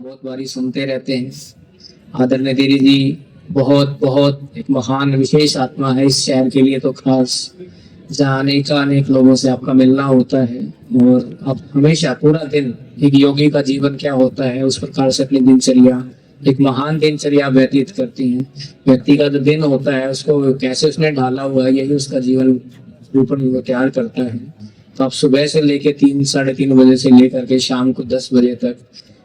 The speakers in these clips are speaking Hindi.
बहुत बारी सुनते रहते हैं। आदरणीय दीदी जी बहुत बहुत एक महान विशेष आत्मा है इस शहर के लिए तो खास, जहाँ अनेक लोगों से आपका मिलना होता है और आप हमेशा पूरा दिन एक योगी का जीवन क्या होता है उस प्रकार से अपनी दिनचर्या एक महान दिनचर्या व्यतीत करती हैं। व्यक्ति का जो दिन होता है उसको कैसे उसने ढाला हुआ है यही उसका जीवन रूपन वो तैयार करता है। तो आप सुबह से लेके 3-3:30 बजे से लेकर के शाम को 10 बजे तक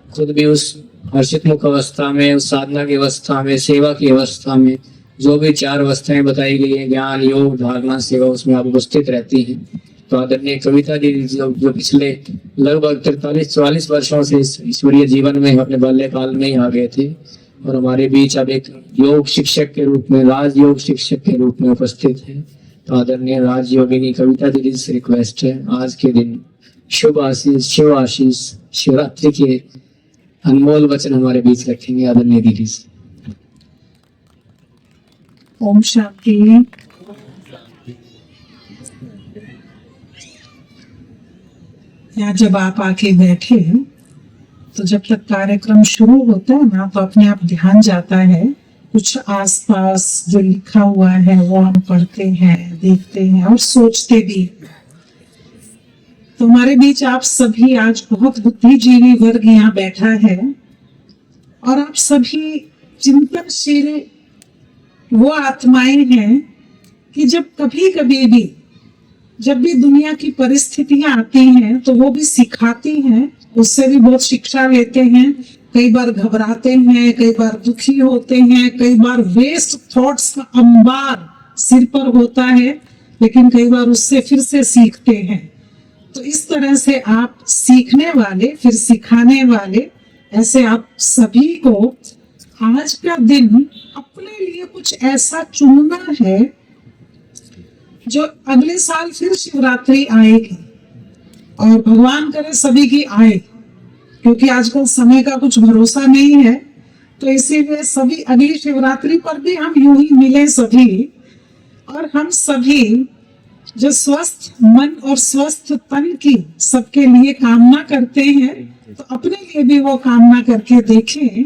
खुद भी उस हर्षित मुख अवस्था में, उस साधना की अवस्था में, सेवा की अवस्था में, जो भी 4 अवस्थाएं बताई गई है ज्ञान योग धारणा सेवा, उसमें आप उपस्थित रहती हैं। तो आदरणीय कविता जी जो पिछले लगभग 43-44 वर्षों से इस ईश्वरीय जीवन में अपने बाल्यकाल में ही आ गए थे और हमारे बीच अब एक योग शिक्षक के रूप में, राजयोग शिक्षक के रूप में उपस्थित है। तो आदरणीय राजयोगिनी कविता दीदी से रिक्वेस्ट है आज के दिन शुभ आशीष, शिव आशीष, शिवरात्रि के अनमोल वचन हमारे बीच रखेंगे आदरणीय दीदी से। ओम शांति। यहाँ जब आप आके बैठे तो जब तक कार्यक्रम शुरू होता है ना तो अपने आप ध्यान जाता है, कुछ आसपास जो लिखा हुआ है वो हम पढ़ते हैं, देखते हैं और सोचते भी। तो हमारे बीच आप सभी आज बहुत बुद्धिजीवी वर्ग यहाँ बैठा है और आप सभी चिंतनशील वो आत्माएं हैं कि जब कभी कभी भी जब भी दुनिया की परिस्थितियां आती हैं तो वो भी सिखाती हैं, उससे भी बहुत शिक्षा लेते हैं। कई बार घबराते हैं, कई बार दुखी होते हैं, कई बार वेस्ट थॉट्स का अंबार सिर पर होता है, लेकिन कई बार उससे फिर से सीखते हैं। तो इस तरह से आप सीखने वाले फिर सिखाने वाले, ऐसे आप सभी को आज का दिन अपने लिए कुछ ऐसा चुनना है जो अगले साल फिर शिवरात्रि आएगी और भगवान करे सभी की आए, क्योंकि आजकल समय का कुछ भरोसा नहीं है। तो इसीलिए सभी अगली शिवरात्रि पर भी हम यूं ही मिले सभी, और हम सभी जो स्वस्थ मन और स्वस्थ तन की सबके लिए कामना करते हैं तो अपने लिए भी वो कामना करके देखें।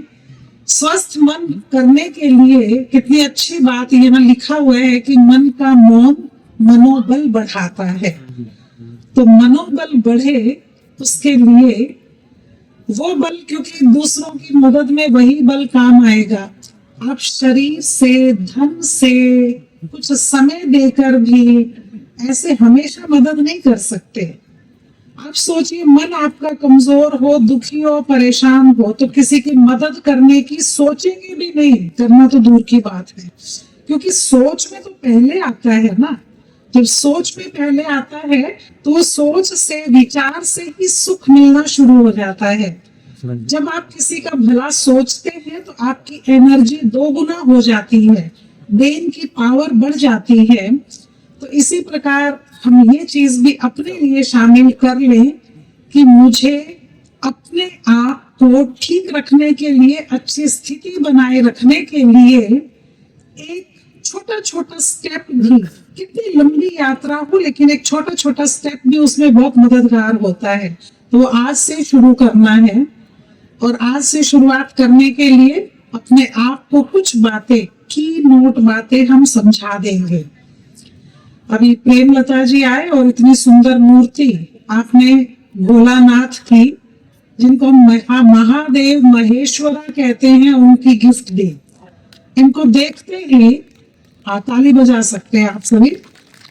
स्वस्थ मन करने के लिए कितनी अच्छी बात यहाँ लिखा हुआ है कि मन का मौन मनोबल बढ़ाता है। तो मनोबल बढ़े उसके लिए वो बल, क्योंकि दूसरों की मदद में वही बल काम आएगा। आप शरीर से, धन से, कुछ समय देकर भी ऐसे हमेशा मदद नहीं कर सकते। आप सोचिए, मन आपका कमजोर हो, दुखी हो, परेशान हो तो किसी की मदद करने की सोचेंगे भी नहीं, करना तो दूर की बात है। क्योंकि सोच में तो पहले आता है ना, जब सोच में पहले आता है तो सोच से, विचार से ही सुख मिलना शुरू हो जाता है। जब आप किसी का भला सोचते हैं तो आपकी एनर्जी 2 गुना हो जाती है, ब्रेन की पावर बढ़ जाती है। तो इसी प्रकार हम ये चीज भी अपने लिए शामिल कर लें कि मुझे अपने आप को ठीक रखने के लिए, अच्छी स्थिति बनाए रखने के लिए एक छोटा छोटा स्टेप भी, कितनी लंबी यात्रा हो लेकिन एक छोटा छोटा स्टेप भी उसमें बहुत मददगार होता है। तो आज से शुरू करना है और आज से शुरुआत करने के लिए अपने आप को कुछ बातें, की नोट बातें हम समझा देंगे। अभी प्रेमलता जी आए और इतनी सुंदर मूर्ति आपने भोलानाथ की, जिनको महादेव महेश्वरा कहते हैं, उनकी गिफ्ट दी। इनको देखते ही ताली बजा सकते हैं आप सभी,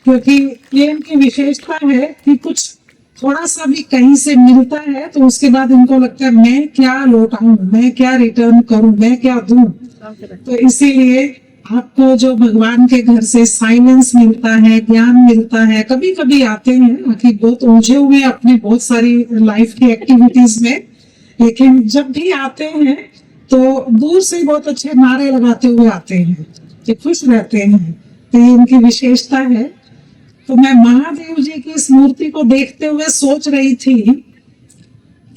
क्योंकि ये इनकी विशेषता है कि कुछ थोड़ा सा भी कहीं से मिलता है तो उसके बाद इनको लगता है मैं क्या लौटाऊं, मैं क्या रिटर्न करूं, मैं क्या दूं। तो इसीलिए आपको जो भगवान के घर से साइलेंस मिलता है, ज्ञान मिलता है। कभी कभी आते हैं कि बहुत उलझे हुए अपनी बहुत सारी लाइफ की एक्टिविटीज में, लेकिन जब भी आते हैं तो दूर से बहुत अच्छे नारे लगाते हुए आते हैं, ये खुश रहते हैं। तो ये इनकी विशेषता है। तो मैं महादेव जी की इस मूर्ति को देखते हुए सोच रही थी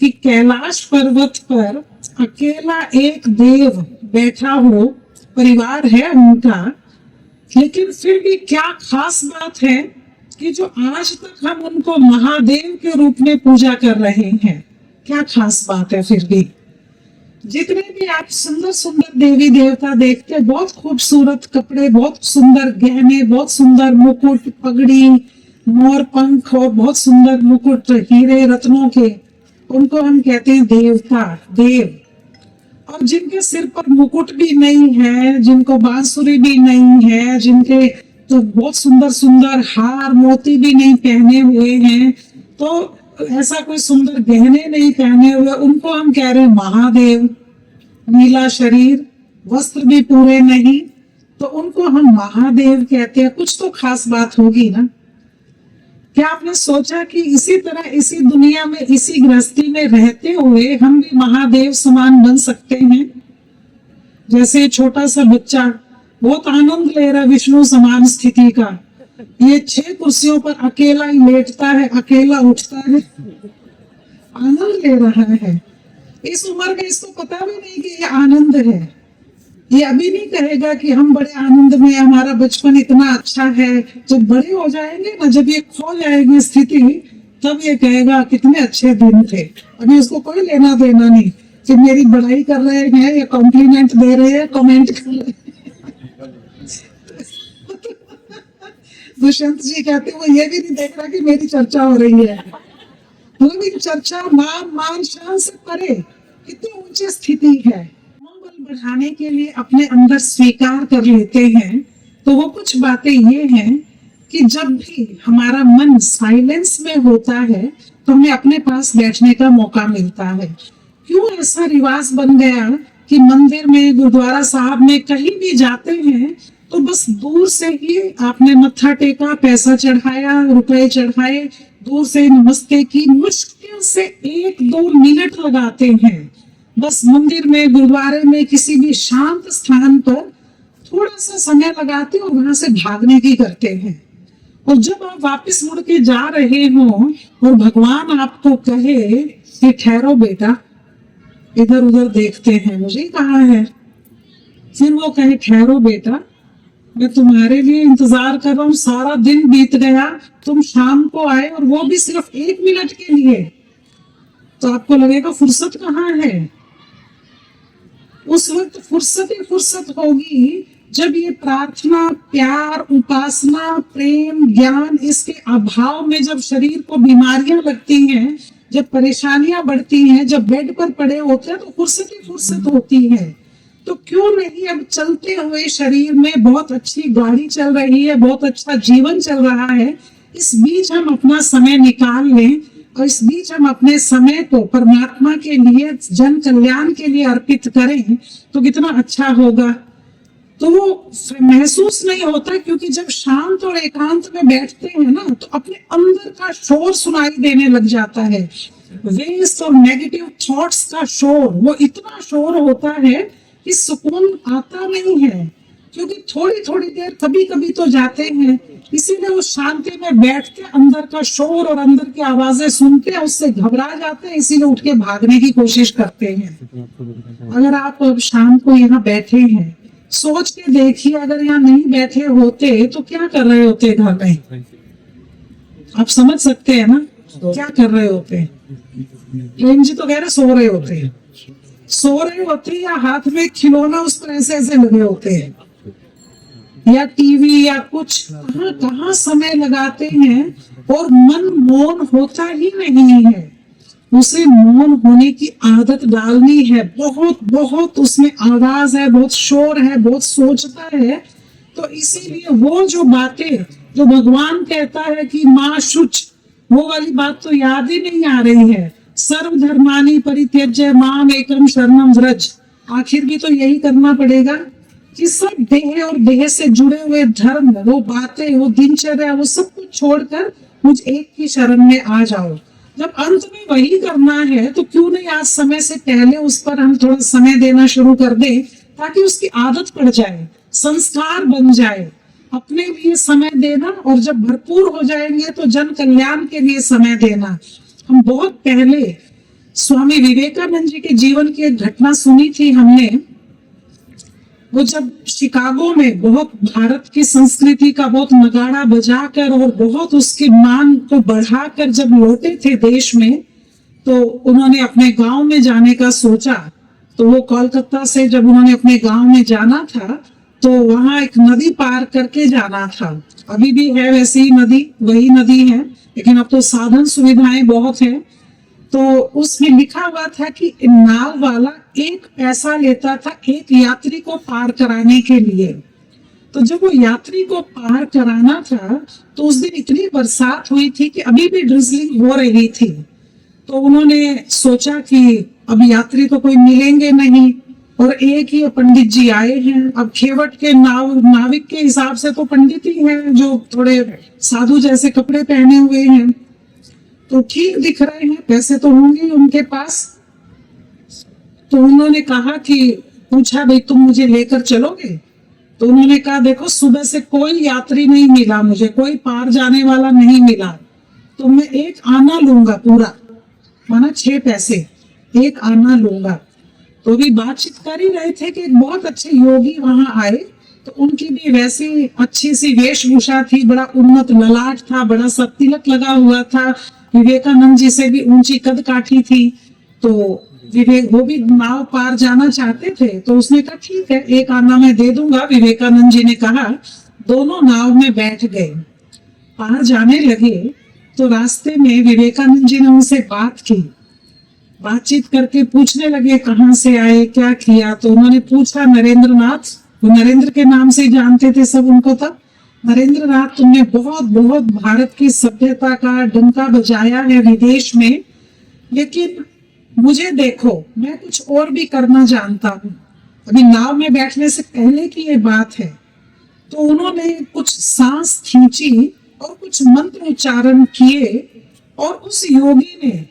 कि कैलाश पर्वत पर अकेला एक देव बैठा हो, परिवार है उनका, लेकिन फिर भी क्या खास बात है कि जो आज तक हम उनको महादेव के रूप में पूजा कर रहे हैं। क्या खास बात है फिर भी, जितने भी आप सुंदर सुंदर देवी देवता देखते हैं, बहुत खूबसूरत कपड़े, बहुत सुंदर गहने, बहुत सुंदर मुकुट, पगड़ी, मोर पंख और बहुत सुंदर मुकुट हीरे रत्नों के, उनको हम कहते हैं देवता, देव। और जिनके सिर पर मुकुट भी नहीं है, जिनको बांसुरी भी नहीं है, जिनके तो बहुत सुंदर सुंदर हार मोती भी नहीं पहने हुए हैं, तो ऐसा कोई सुंदर गहने नहीं पहने हुए, उनको हम कह रहे हैं महादेव। नीला शरीर, वस्त्र भी पूरे नहीं, तो उनको हम महादेव कहते हैं। कुछ तो खास बात होगी ना। क्या आपने सोचा कि इसी तरह इसी दुनिया में, इसी गृहस्थी में रहते हुए हम भी महादेव समान बन सकते हैं? जैसे छोटा सा बच्चा बहुत आनंद ले रहा है विष्णु समान स्थिति का, ये 6 कुर्सियों पर अकेला ही लेटता है, अकेला उठता है, आनंद ले रहा है। इस उम्र में इसको पता भी नहीं कि ये आनंद है। ये अभी नहीं कहेगा कि हम बड़े आनंद में, हमारा बचपन इतना अच्छा है। जब बड़े हो जाएंगे ना, जब ये खो जाएगी स्थिति, तब ये कहेगा कितने अच्छे दिन थे। अभी उसको कोई लेना देना नहीं कि मेरी बड़ाई कर रहे हैं या कॉम्प्लीमेंट दे रहे हैं, कमेंट कर रहे हैं। दुष्यंत जी कहते वो ये भी नहीं देख रहा कि मेरी चर्चा हो रही है। मतलब चर्चा मान शान से परे कितनी ऊंची स्थिति है। मनोबल बढ़ाने के लिए अपने अंदर स्वीकार कर लेते हैं। तो वो कुछ बातें ये हैं कि जब भी हमारा मन साइलेंस में होता है तो हमें अपने पास बैठने का मौका मिलता है। क्यों ऐसा रिवाज बन गया कि मंदिर में, गुरुद्वारा साहब में कहीं भी जाते हैं तो बस दूर से ही आपने मत्था टेका, पैसा चढ़ाया, रुपए चढ़ाए, दूर से नमस्ते की, मुश्किल से 1-2 मिनट लगाते हैं। बस मंदिर में, गुरुद्वारे में, किसी भी शांत स्थान पर थोड़ा सा समय लगाते और वहां से भागने की करते हैं। और जब आप वापस मुड़ के जा रहे हो और भगवान आपको कहे कि ठहरो बेटा, इधर उधर देखते हैं, मुझे कहा है, फिर वो कहे ठहरो बेटा, मैं तुम्हारे लिए इंतजार कर रहा हूँ, सारा दिन बीत गया, तुम शाम को आए और वो भी सिर्फ 1 मिनट के लिए, तो आपको लगेगा फुर्सत कहाँ है? उस वक्त फुर्सत ही फुर्सत होगी जब ये प्रार्थना, प्यार, उपासना, प्रेम, ज्ञान, इसके अभाव में जब शरीर को बीमारियां लगती हैं, जब परेशानियां बढ़ती हैं, जब बेड पर पड़े होते हैं, तो फुर्सत ही फुर्सत होती है। तो क्यों नहीं अब चलते हुए शरीर में बहुत अच्छी गाड़ी चल रही है, बहुत अच्छा जीवन चल रहा है, इस बीच हम अपना समय निकाल लें और इस बीच हम अपने समय को परमात्मा के लिए, जन कल्याण के लिए अर्पित करें, तो कितना अच्छा होगा। तो वो महसूस नहीं होता, क्योंकि जब शांत और एकांत में बैठते हैं ना, तो अपने अंदर का शोर सुनाई देने लग जाता है। वेस्ट और नेगेटिव थॉट्स का शोर, वो इतना शोर होता है कि सुकून आता नहीं है, क्योंकि थोड़ी थोड़ी देर कभी कभी तो जाते हैं। इसीलिए उस शांति में बैठ के अंदर का शोर और अंदर की आवाजें सुनते हैं, उससे घबरा जाते हैं, इसीलिए उठ के भागने की कोशिश करते हैं। अगर आप शाम को यहाँ बैठे हैं, सोच के देखिए, अगर यहाँ नहीं बैठे होते तो क्या कर रहे होते घर में? आप समझ सकते हैं ना क्या कर रहे होते? प्रेम जी तो कह रहे सो रहे होते, सो रहे होते, या हाथ में खिलौना उस पर ऐसे ऐसे लगे होते हैं, या टीवी या कुछ। कहाँ कहाँ समय लगाते हैं और मन मौन होता ही नहीं है। उसे मौन होने की आदत डालनी है। बहुत बहुत उसमें आवाज है, बहुत शोर है, बहुत सोचता है। तो इसीलिए वो जो बातें जो भगवान कहता है कि माँ शुच, वो वाली बात तो याद ही नहीं आ रही है। सर्वधर्मानि परित्यज्य माम एकम शरणम व्रज। आखिर भी तो यही करना पड़ेगा कि सब देह और देह से जुड़े हुए धर्म, वो बातें, वो दिनचर्या, वो सब कुछ छोड़कर मुझ एक की शरण में आ जाओ। जब अंत में वही करना है, तो क्यों नहीं आज समय से पहले उस पर हम थोड़ा समय देना शुरू कर दें, ताकि उसकी आदत पड़ जाए, संस्कार बन जाए। अपने लिए समय देना, और जब भरपूर हो जाएंगे तो जन कल्याण के लिए समय देना। हम बहुत पहले स्वामी विवेकानंद जी के जीवन की एक घटना सुनी थी हमने। वो जब शिकागो में बहुत भारत की संस्कृति का बहुत नगाड़ा बजाकर और बहुत उसके मान को बढ़ाकर जब लौटे थे देश में, तो उन्होंने अपने गांव में जाने का सोचा। तो वो कोलकाता से जब उन्होंने अपने गांव में जाना था तो वहां एक नदी पार करके जाना था। अभी भी है वैसी ही नदी, वही नदी है, लेकिन अब तो साधन सुविधाएं बहुत हैं। तो उसमें लिखा हुआ था कि नाव वाला 1 पैसा लेता था एक यात्री को पार कराने के लिए। तो जब वो यात्री को पार कराना था तो उस दिन इतनी बरसात हुई थी कि अभी भी ड्रिजलिंग हो रही थी। तो उन्होंने सोचा कि अब यात्री तो कोई मिलेंगे नहीं और एक ही पंडित जी आए हैं। अब खेवट के नाविक के हिसाब से तो पंडित ही हैं जो थोड़े साधु जैसे कपड़े पहने हुए हैं, तो ठीक दिख रहे हैं, पैसे तो होंगे उनके पास। तो उन्होंने कहा कि पूछा भाई तुम मुझे लेकर चलोगे? तो उन्होंने कहा देखो सुबह से कोई यात्री नहीं मिला, मुझे कोई पार जाने वाला नहीं मिला, तो मैं 1 आना लूंगा पूरा, माना 6 पैसे, 1 आना लूंगा। तो भी बातचीत कर ही रहे थे कि एक बहुत अच्छे योगी वहां आए, तो उनकी भी वैसी अच्छी सी वेशभूषा थी, बड़ा उन्नत ललाट था, बड़ा सा तिलक लगा हुआ था, विवेकानंद जी से भी ऊंची कद काठी थी। तो विवेक वो भी नाव पार जाना चाहते थे, तो उसने कहा ठीक है 1 आना मैं दे दूंगा। विवेकानंद जी ने कहा, दोनों नाव में बैठ गए, पार जाने लगे। तो रास्ते में विवेकानंद जी ने उनसे बातचीत करके पूछने लगे कहाँ से आए, क्या किया। तो उन्होंने पूछा नरेंद्र नाथ, वो नरेंद्र के नाम से जानते थे सब उनको तब, नरेंद्र नाथ तुमने बहुत बहुत भारत की सभ्यता का डंका बजाया है विदेश में, लेकिन मुझे देखो मैं कुछ और भी करना जानता हूँ। अभी नाव में बैठने से पहले की ये बात है। तो उन्होंने कुछ सांस खींची और कुछ मंत्र उच्चारण किए और उस योगी ने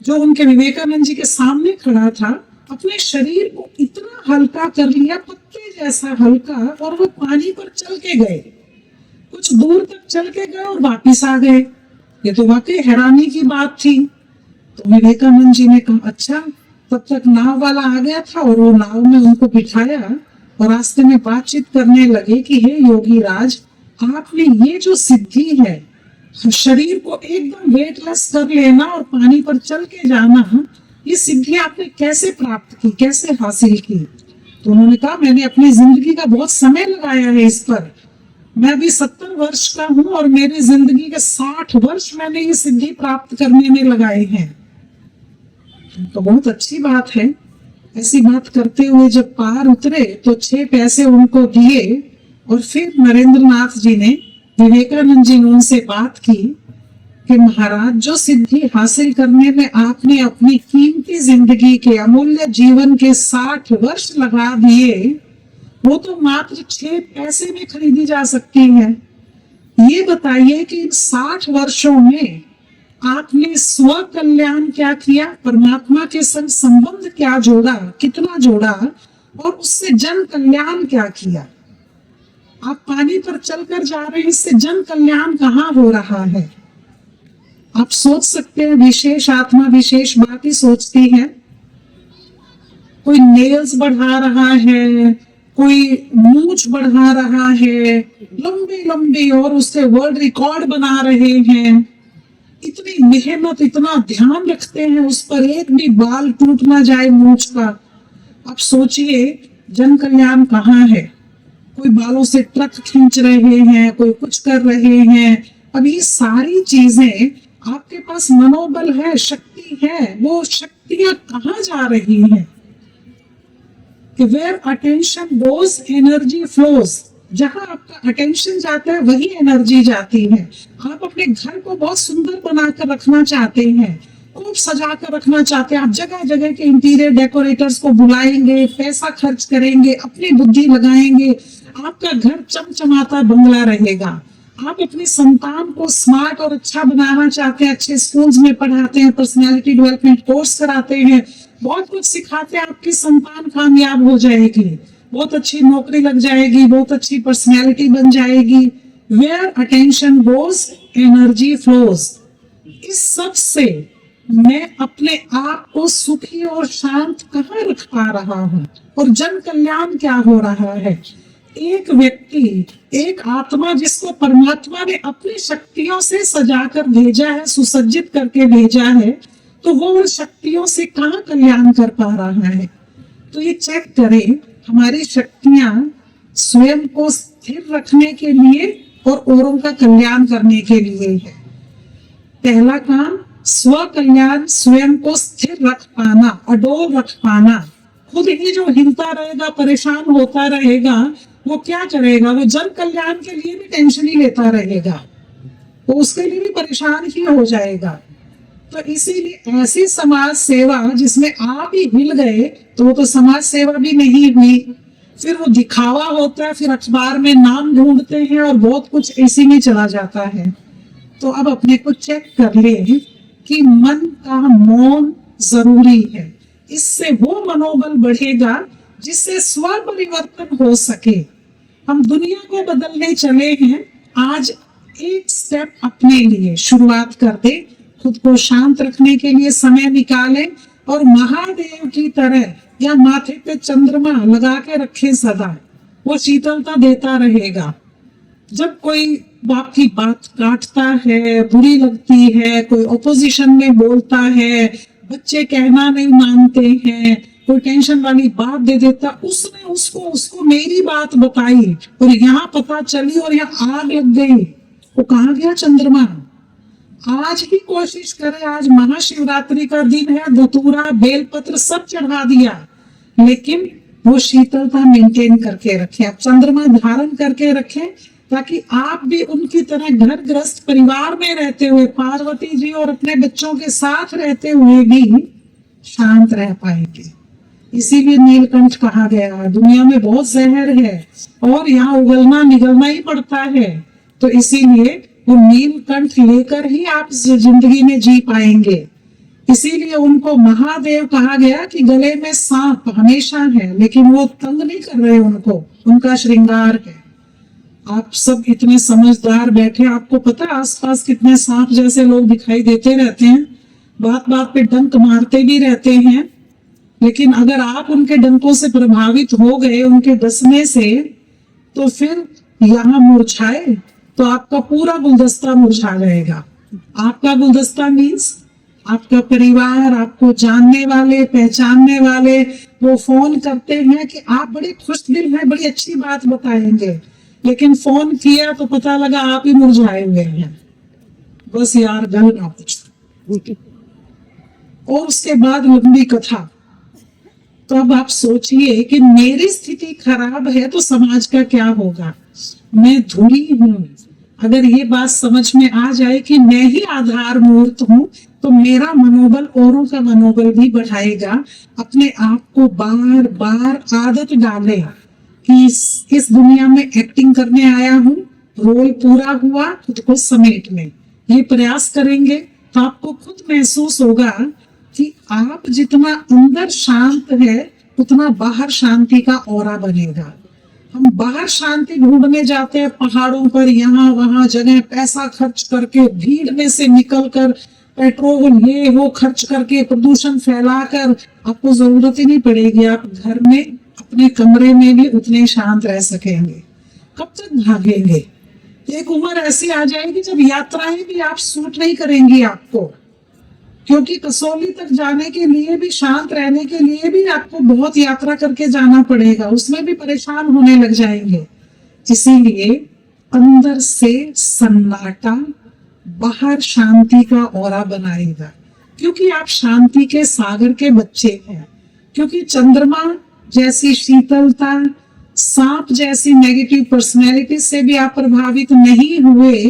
जो उनके विवेकानंद जी के सामने खड़ा था अपने शरीर को इतना हल्का कर लिया, पत्ते जैसा हल्का, और वो पानी पर चल के गए, कुछ दूर तक चल के गए और वापिस आ गए। ये तो वाकई हैरानी की बात थी। तो विवेकानंद जी ने कहा अच्छा, तब तक नाव वाला आ गया था और वो नाव में उनको बिठाया और रास्ते में बातचीत करने लगे कि हे योगी राज, आपने ये जो सिद्धि है, शरीर को एकदम वेटलेस कर लेना और पानी पर चल के जाना, ये सिद्धि आपने कैसे प्राप्त की, कैसे हासिल की? तो उन्होंने कहा मैंने अपनी जिंदगी का बहुत समय लगाया है इस पर। मैं भी 70 वर्ष का हूँ और मेरी जिंदगी के 60 वर्ष मैंने ये सिद्धि प्राप्त करने में लगाए हैं। तो बहुत अच्छी बात है। ऐसी बात करते हुए जब पार उतरे तो 6 पैसे उनको दिए और फिर नरेंद्र नाथ जी ने, विवेकानंद जी ने उनसे बात की कि महाराज जो सिद्धि हासिल करने में आपने अपनी कीमती जिंदगी के अमूल्य जीवन के 60 वर्ष लगा दिए, वो तो मात्र 6 पैसे में खरीदी जा सकती है। ये बताइए कि इन 60 वर्षों में आपने स्व कल्याण क्या किया, परमात्मा के संग संबंध क्या जोड़ा, कितना जोड़ा, और उससे जन कल्याण क्या किया? आप पानी पर चलकर जा रहे हैं, इससे जन कल्याण कहाँ हो रहा है? आप सोच सकते हैं, विशेष आत्मा विशेष बात ही सोचती है। कोई नेल्स बढ़ा रहा है, कोई मूंछ बढ़ा रहा है लंबी लंबी, और उससे वर्ल्ड रिकॉर्ड बना रहे हैं। इतनी मेहनत, इतना ध्यान रखते हैं उस पर, एक भी बाल टूट ना जाए मूंछ का। अब सोचिए जन कल्याण कहाँ है? कोई बालों से ट्रक खींच रहे हैं, कोई कुछ कर रहे हैं। अब ये सारी चीजें, आपके पास मनोबल है, शक्ति है, वो शक्तियां कहाँ जा रही हैं? कि where attention goes energy flows, जहां आपका अटेंशन जाता है वही एनर्जी जाती है। आप अपने घर को बहुत सुंदर बनाकर रखना चाहते हैं, खूब सजा कर रखना चाहते हैं, आप जगह जगह के इंटीरियर डेकोरेटर्स को बुलाएंगे, पैसा खर्च करेंगे, अपनी बुद्धि लगाएंगे, आपका घर चमचमाता बंगला रहेगा। आप अपनी संतान को स्मार्ट और अच्छा बनाना चाहते हैं, अच्छे स्कूल्स में पढ़ाते हैं, पर्सनालिटी डेवलपमेंट कोर्स कराते हैं, बहुत कुछ सिखाते हैं, आपकी संतान कामयाब हो जाएगी, बहुत अच्छी नौकरी लग जाएगी, बहुत अच्छी पर्सनालिटी बन जाएगी। Where attention goes energy flows. इस सब से मैं अपने आप को सुखी और शांत कहाँ रख पा रहा हूँ? और जन कल्याण क्या हो रहा है? एक व्यक्ति, एक आत्मा जिसको परमात्मा ने अपनी शक्तियों से सजाकर भेजा है, सुसज्जित करके भेजा है, तो वो उन शक्तियों से कहाँ कल्याण कर पा रहा है? तो ये चेक करें हमारी शक्तियां स्वयं को स्थिर रखने के लिए और औरों का कल्याण करने के लिए है। पहला काम स्व कल्याण, स्वयं को स्थिर रख पाना, अडोल रख पाना। खुद ही जो हिलता रहेगा, परेशान होता रहेगा, वो क्या करेगा? वो जन कल्याण के लिए भी टेंशन ही लेता रहेगा, वो उसके लिए भी परेशान ही हो जाएगा। तो इसीलिए ऐसी समाज सेवा जिसमें आप ही हिल गए तो वो तो समाज सेवा भी नहीं हुई, फिर वो दिखावा होता है, फिर अखबार में नाम ढूंढते हैं और बहुत कुछ इसी में चला जाता है। तो अब अपने को चेक कर ले कि मन का मौन जरूरी है, इससे वो मनोबल बढ़ेगा जिससे स्व परिवर्तन हो सके। हम दुनिया को बदलने चले हैं, आज एक स्टेप अपने लिए शुरुआत कर दे, खुद को शांत रखने के लिए समय निकालें और महादेव की तरह या माथे पे चंद्रमा लगा के रखें सदा, वो शीतलता देता रहेगा। जब कोई आपकी बात काटता है, बुरी लगती है, कोई ओपोजिशन में बोलता है, बच्चे कहना नहीं मानते हैं, कोई टेंशन वाली बात दे देता, उसने उसको मेरी बात बताई और यहाँ पता चली और यहाँ आग लग गई, वो कहाँ गया चंद्रमा? आज ही कोशिश करें, आज महाशिवरात्रि का दिन है, धतूरा बेलपत्र सब चढ़ा दिया, लेकिन वो शीतलता मेंटेन करके रखें, आप चंद्रमा धारण करके रखें, ताकि आप भी उनकी तरह घर ग्रस्त परिवार में रहते हुए, पार्वती जी और अपने बच्चों के साथ रहते हुए भी शांत रह पाएंगे। इसीलिए नीलकंठ कहा गया, दुनिया में बहुत जहर है और यहाँ उगलना निगलना ही पड़ता है, तो इसीलिए वो नीलकंठ लेकर ही आप जिंदगी में जी पाएंगे। इसीलिए उनको महादेव कहा गया कि गले में सांप हमेशा है, लेकिन वो तंग नहीं कर रहे उनको, उनका श्रृंगार है। आप सब इतने समझदार बैठे, आपको पता आसपास कितने सांप जैसे लोग दिखाई देते रहते हैं, बात बात पे डंक मारते भी रहते हैं, लेकिन अगर आप उनके डंकों से प्रभावित हो गए, उनके डसने से, तो फिर यहाँ मुरझाए तो आपका पूरा गुलदस्ता मुरझा जाएगा। आपका गुलदस्ता मीन्स आपका परिवार, आपको जानने वाले, पहचानने वाले, वो फोन करते हैं कि आप बड़े खुश दिल हैं, बड़ी अच्छी बात बताएंगे, लेकिन फोन किया तो पता लगा आप ही मुरझाए हुए हैं, बस यार गल ना कुछ। और उसके बाद लंबी कथा। तो अब आप सोचिए कि मेरी स्थिति खराब है तो समाज का क्या होगा? मैं धुरी हूं, अगर ये बात समझ में आ जाए कि मैं ही आधार मूर्त हूं, तो मेरा मनोबल औरों का मनोबल भी बढ़ाएगा। अपने आप को बार बार आदत डाले कि इस दुनिया में एक्टिंग करने आया हूँ, रोल पूरा हुआ, खुद को समेट में, ये प्रयास करेंगे तो आपको खुद महसूस होगा कि आप जितना अंदर शांत है उतना बाहर शांति का ऑरा बनेगा। हम बाहर शांति ढूंढने जाते हैं पहाड़ों पर, यहाँ वहां जगह पैसा खर्च करके, भीड़ में से निकलकर, पेट्रोल ये वो खर्च करके, प्रदूषण फैलाकर, आपको जरूरत ही नहीं पड़ेगी, आप घर में अपने कमरे में भी उतने शांत रह सकेंगे। कब तक भागेंगे? एक उम्र ऐसी आ जाएगी जब यात्राएं भी आप सूट नहीं करेंगी आपको, क्योंकि कसौली तक जाने के लिए भी, शांत रहने के लिए भी आपको बहुत यात्रा करके जाना पड़ेगा, उसमें भी परेशान होने लग जाएंगे। इसीलिए अंदर से सन्नाटा, बाहर शांति का ऑरा बनाएगा, क्योंकि आप शांति के सागर के बच्चे हैं। क्योंकि चंद्रमा जैसी शीतलता, सांप जैसी नेगेटिव पर्सनैलिटी से भी आप प्रभावित नहीं हुए,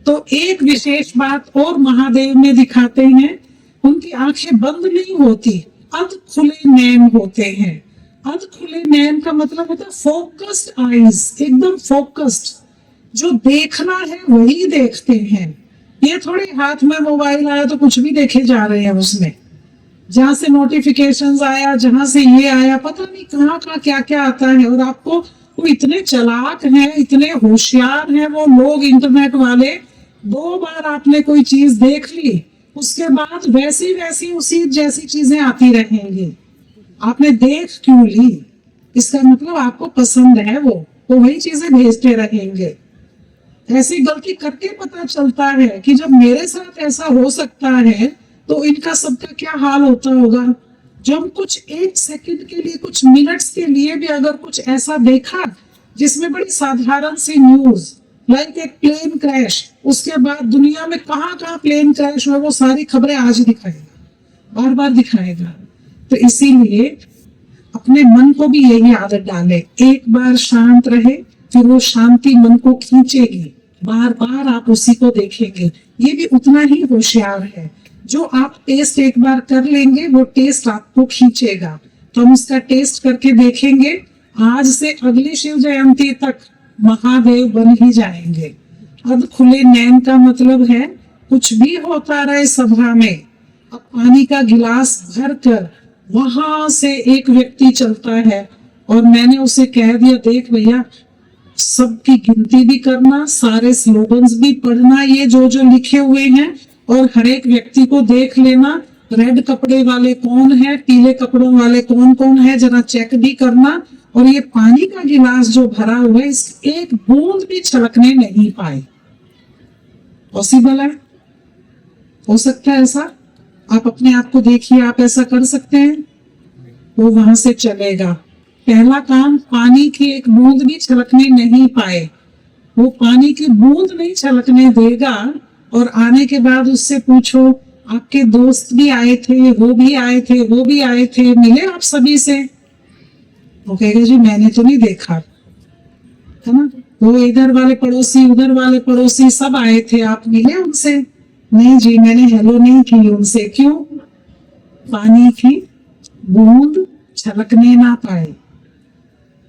तो एक विशेष बात और महादेव में दिखाते हैं, उनकी आंखें बंद नहीं होती, अध खुले नैन होते हैं। अध खुले नैन का मतलब होता है फोकस्ड आईज, एकदम फोकस्ड, जो देखना है वही देखते हैं। ये थोड़ी हाथ में मोबाइल आया तो कुछ भी देखे जा रहे हैं, उसमें जहां से नोटिफिकेशंस आया, जहां से ये आया, पता नहीं कहाँ कहाँ क्या क्या आता है। और आपको वो इतने चालाक हैं, इतने होशियार हैं वो लोग, इंटरनेट वाले, 2 बार आपने कोई चीज देख ली, उसके बाद वैसी वैसी उसी जैसी चीजें आती रहेंगी। आपने देख क्यों ली? इसका मतलब आपको पसंद है, वो वही चीजें भेजते रहेंगे। ऐसी गलती करके पता चलता है कि जब मेरे साथ ऐसा हो सकता है तो इनका सबका क्या हाल होता होगा। जो हम कुछ एक सेकंड के लिए, कुछ मिनट्स के लिए भी अगर कुछ ऐसा देखा जिसमें बड़ी साधारण सी न्यूज, लाइक एक प्लेन क्रैश, उसके बाद दुनिया में कहाँ कहाँ प्लेन क्रैश हुआ वो सारी खबरें आज दिखाएगा, बार बार दिखाएगा। तो इसीलिए अपने मन को भी यही आदत डाले, एक बार शांत रहे, फिर वो शांति मन को खींचेगी, बार बार आप उसी को देखेंगे। ये भी उतना ही होशियार है, जो आप टेस्ट एक बार कर लेंगे वो टेस्ट आपको खींचेगा। तो हम उसका टेस्ट करके देखेंगे, आज से अगली शिव जयंती तक महादेव बन ही जाएंगे। अब खुले नैन का मतलब है कुछ भी होता रहे सभा में, अब पानी का गिलास भर कर वहां से एक व्यक्ति चलता है और मैंने उसे कह दिया, देख भैया, सबकी गिनती भी करना, सारे स्लोगन्स भी पढ़ना, ये जो जो लिखे हुए हैं, और हर एक व्यक्ति को देख लेना, रेड कपड़े वाले कौन है, पीले कपड़ों वाले कौन कौन है, जरा चेक भी करना। और ये पानी का गिलास जो भरा हुआ है, इस एक बूंद भी छलकने नहीं पाए। पॉसिबल है? हो सकता है ऐसा? आप अपने आप को देखिए, आप ऐसा कर सकते हैं? वो वहां से चलेगा। पहला काम, पानी की एक बूंद भी छलकने नहीं पाए, वो पानी की बूंद नहीं छलकने देगा। और आने के बाद उससे पूछो, आपके दोस्त भी आए थे, वो भी आए थे, वो भी आए थे, मिले आप सभी से? वो कहेगा, जी मैंने तो नहीं देखा, है ना, वो इधर वाले पड़ोसी, उधर वाले पड़ोसी सब आए थे, आप मिले उनसे? नहीं जी, मैंने हेलो नहीं की उनसे। क्यों? पानी की बूंद छलकने ना पाए।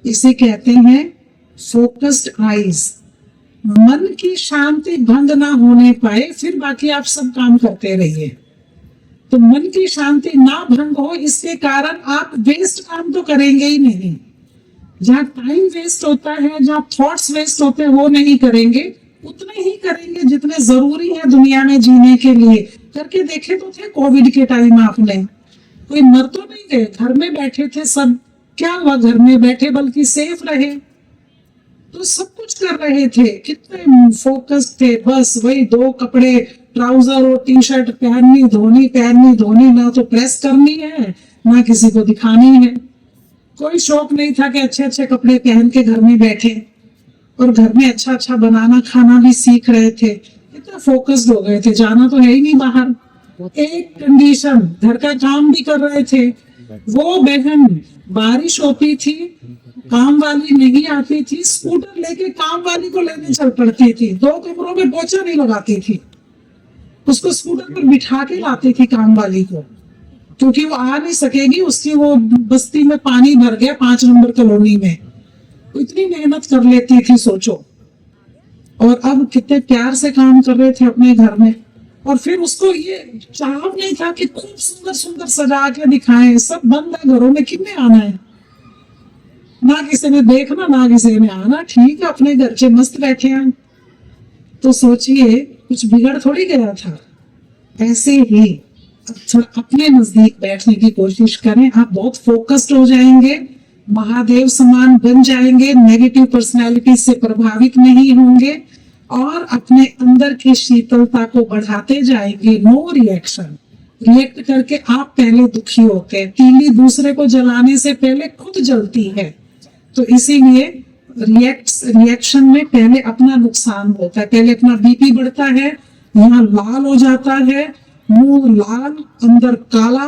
इसे कहते हैं फोकस्ड आईज। मन की शांति भंग ना होने पाए, फिर बाकी आप सब काम करते रहिए। तो मन की शांति ना भंग हो, इसके कारण आप वेस्ट काम तो करेंगे ही नहीं। जहाँ टाइम वेस्ट होता है, जहाँ थॉट्स वेस्ट होते हैं, वो नहीं करेंगे, उतने ही करेंगे जितने जरूरी है दुनिया में जीने के लिए। करके देखे तो थे कोविड के टाइम आपने, कोई मर तो नहीं गए, घर में बैठे थे सब। क्या हुआ? घर में बैठे बल्कि सेफ रहे, तो सब कुछ कर रहे थे, कितने फोकस थे। बस वही दो कपड़े, ट्राउजर और टी शर्ट पहननी धोनी, ना तो प्रेस करनी है, ना किसी को दिखानी है। कोई शौक नहीं था कि अच्छे अच्छे कपड़े पहन के घर में बैठे, और घर में अच्छा अच्छा बनाना खाना भी सीख रहे थे। इतना फोकस्ड हो गए थे, जाना तो है ही नहीं बाहर। एक कंडीशन, घर का काम भी कर रहे थे। वो बहन, बारिश होती थी, काम वाली नहीं आती थी, स्कूटर लेके काम वाली को लेने चल पड़ती थी, 2 कमरों में पोछा नहीं लगाती थी, उसको स्कूटर पर बिठा के लाती थी काम वाली को, क्योंकि वो आ नहीं सकेगी, उसकी वो बस्ती में पानी भर गया 5 नंबर कॉलोनी में। इतनी मेहनत कर लेती थी, सोचो। और अब कितने प्यार से काम कर रहे थे अपने घर में। और फिर उसको ये चाह नहीं था कि खूब सुंदर सुंदर सजा के दिखाएं। सब बंद है घरों में, किसने आना है? ना किसी ने देखना, ना किसी ने आना, ठीक है, अपने घर से मस्त बैठे हैं। तो सोचिए, कुछ बिगड़ थोड़ी गया था। ऐसे ही थोड़ा अपने नजदीक बैठने की कोशिश करें, आप बहुत फोकस्ड हो जाएंगे, महादेव समान बन जाएंगे, नेगेटिव पर्सनैलिटी से प्रभावित नहीं होंगे, और अपने अंदर की शीतलता को बढ़ाते जाएंगे। No reaction. रिएक्ट करके आप पहले दुखी होते हैं। तीली दूसरे को जलाने से पहले खुद जलती है। तो इसीलिए रिएक्शन में पहले अपना नुकसान होता है, पहले अपना बीपी बढ़ता है, यहाँ लाल हो जाता है, मुंह लाल, अंदर काला,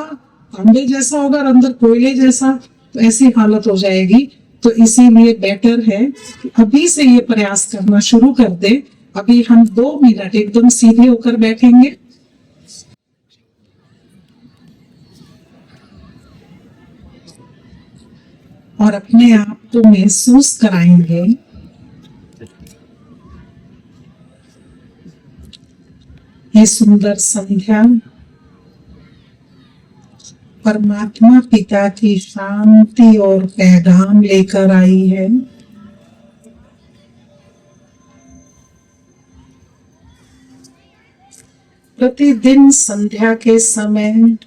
तांबे जैसा होगा और अंदर कोयले जैसा, तो ऐसी हालत हो जाएगी। तो इसीलिए बेटर है कि अभी से ये प्रयास करना शुरू कर दे। अभी हम 2 मिनट एकदम सीधे होकर बैठेंगे, और अपने आप को महसूस कराएंगे ये सुंदर संध्या परमात्मा पिता की शांति और पैगाम लेकर आई है। प्रतिदिन संध्या के समय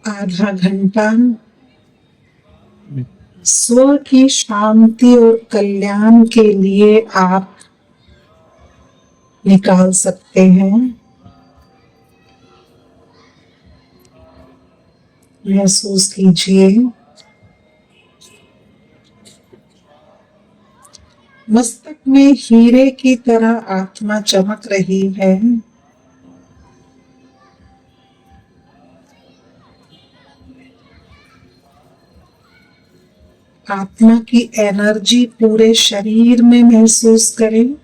आधा घंटा स्व की शांति और कल्याण के लिए आप निकाल सकते हैं। महसूस कीजिए मस्तक में हीरे की तरह आत्मा चमक रही है। आत्मा की एनर्जी पूरे शरीर में महसूस करें।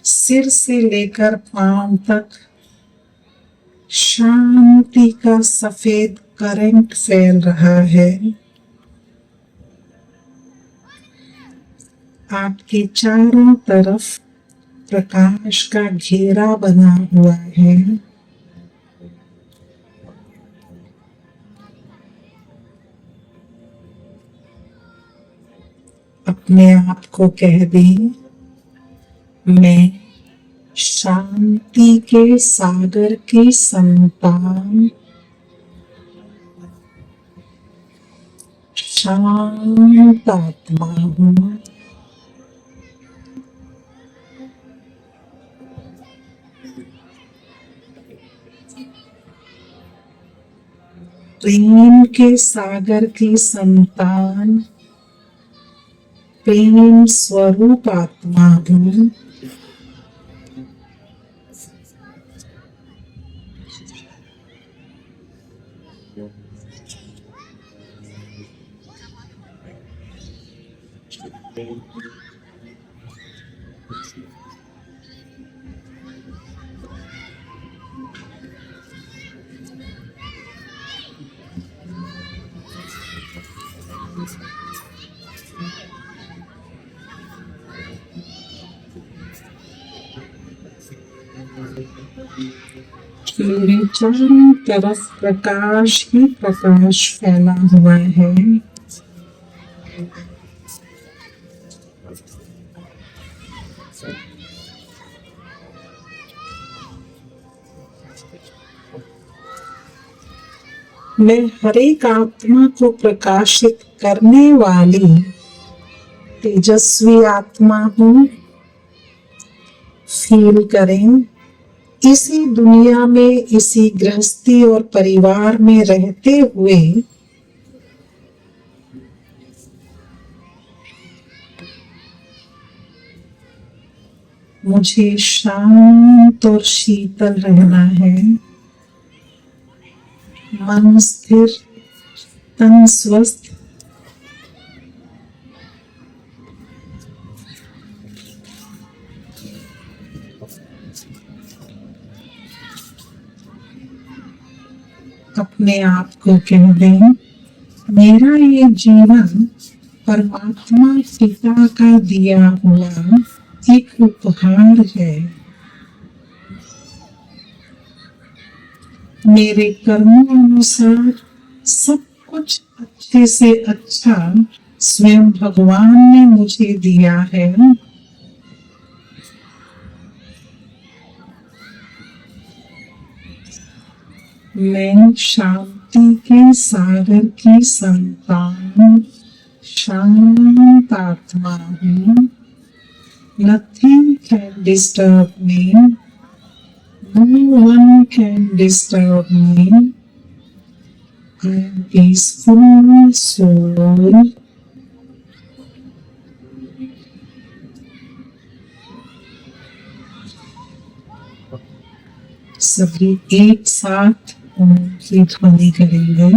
सिर से लेकर पांव तक शांति का सफेद करंट फैल रहा है। आपके चारों तरफ प्रकाश का घेरा बना हुआ है। अपने आप को कह दें, मैं शांति के सागर की संतान, शांत आत्मा हूँ। प्रेम के सागर की संतान, प्रेम स्वरूप आत्मा हूँ। मेरे चारों तरफ प्रकाश ही प्रकाश फैला हुआ है। मैं हर एक आत्मा को प्रकाशित करने वाली तेजस्वी आत्मा हूँ। फील करें, इसी दुनिया में, इसी गृहस्थी और परिवार में रहते हुए मुझे शांत और शीतल रहना है। मन स्थिर, तन स्वस्थ। अपने आप को कह दें, मेरा ये जीवन परमात्मा पिता का दिया हुआ एक उपहार है। मेरे कर्मों अनुसार सब कुछ अच्छे से अच्छा स्वयं भगवान ने मुझे दिया है। मैं शांति के सागर की संतान, शांत आत्मा हूँ। Nothing can disturb me. No one can disturb me. I am peaceful soul. सभी एक साथ ओम की ध्वनि करेंगे।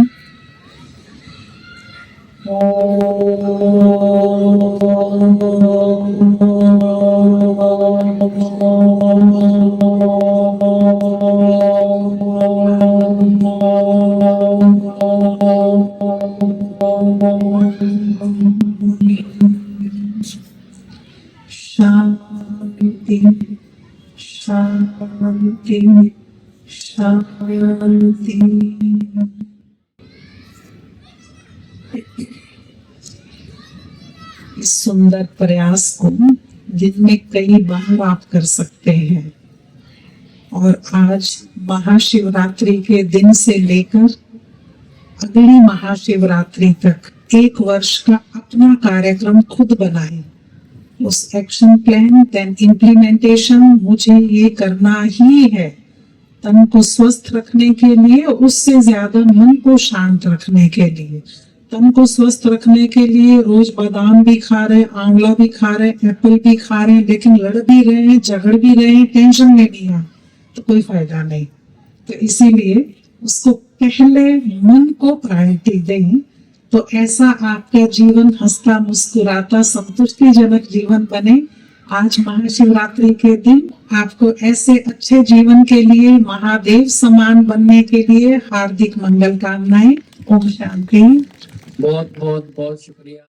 शांति शांति शांति। इस सुंदर प्रयास को दिन में कई बार आप कर सकते हैं और आज महाशिवरात्रि के दिन से लेकर अगली महाशिवरात्रि तक 1 वर्ष का अपना कार्यक्रम खुद बनाएं। उस एक्शन प्लान देन इम्प्लीमेंटेशन, मुझे ये करना ही है तन को स्वस्थ रखने के लिए, उससे ज्यादा मन को शांत रखने के लिए। तन को स्वस्थ रखने के लिए रोज बादाम भी खा रहे, आंवला भी खा रहे, एप्पल भी खा रहे, लेकिन लड़ भी रहे हैं, झगड़ भी रहे हैं, टेंशन में भी है, तो कोई फायदा नहीं। तो इसीलिए उसको पहले मन को प्रायोरिटी दें, तो ऐसा आपका जीवन हंसता मुस्कुराता संतुष्टिजनक जीवन बने। आज महाशिवरात्रि के दिन आपको ऐसे अच्छे जीवन के लिए, महादेव समान बनने के लिए हार्दिक मंगल कामनाएं। ओम शांति। बहुत बहुत बहुत शुक्रिया।